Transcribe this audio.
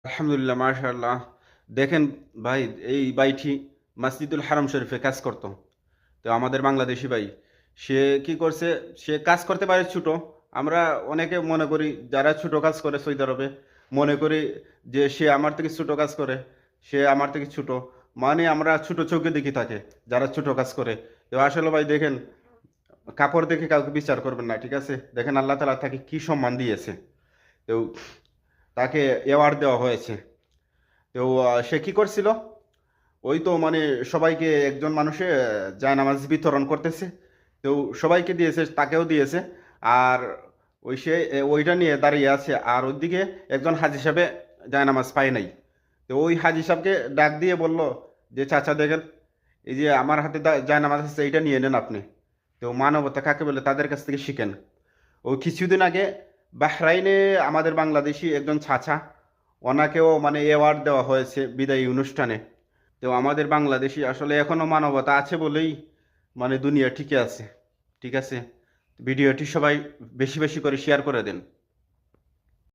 আলহামদুলিল্লাহ, মাশাআল্লাহ। দেখেন ভাই, এই ভাইটি মসজিদুল হারাম শরীফে কাজ করত। তো আমাদের বাংলাদেশি ভাই, সে কি করছে? সে কাজ করতে পারে ছোট। আমরা অনেকে মনে করি, যারা ছোট কাজ করে সৌদি আরবে, মনে করি যে সে আমার থেকে ছোট কাজ করে, সে আমার থেকে ছোট। মানে আমরা ছোট চোখে দেখি তাকে, যারা ছোট কাজ করে। তো আসলে ভাই দেখেন, কাপড় দেখে কাউকে বিচার করবেন না, ঠিক আছে? দেখেন আল্লাহ তাআলা তাকে কি সম্মান দিয়েছে। তো তাকে অ্যাওয়ার্ড দেওয়া হয়েছে। তো সে কি করছিল? ওই তো মানে সবাইকে, একজন মানুষে জায়নামাজ বিতরণ করতেছে। তো সবাইকে দিয়েছে, তাকেও দিয়েছে। আর সে ওইটা নিয়ে দাঁড়িয়ে আছে, আর ওইদিকে একজন হাজি সাহেবে জায়নামাজ পায় নাই। তো ওই হাজি সাহেবকে ডাক দিয়ে বলল যে, চাচা দেখেন, এই যে আমার হাতে জায়নামাজ আছে, এইটা নিয়ে নেন আপনি। তো মানবতা কাকে বলে তাদের কাছ থেকে শিখেন। ও কিছুদিন আগে বাহরাইনে আমাদের বাংলাদেশি একজন চাচা, ওনাকেও মানে অ্যাওয়ার্ড দেওয়া হয়েছে বিদায়ী অনুষ্ঠানে। তো আমাদের বাংলাদেশি আসলে এখনো মানবতা আছে বলেই মানে দুনিয়া টিকে আছে। ঠিক আছে, ভিডিওটি সবাই বেশি বেশি করে শেয়ার করে দেন।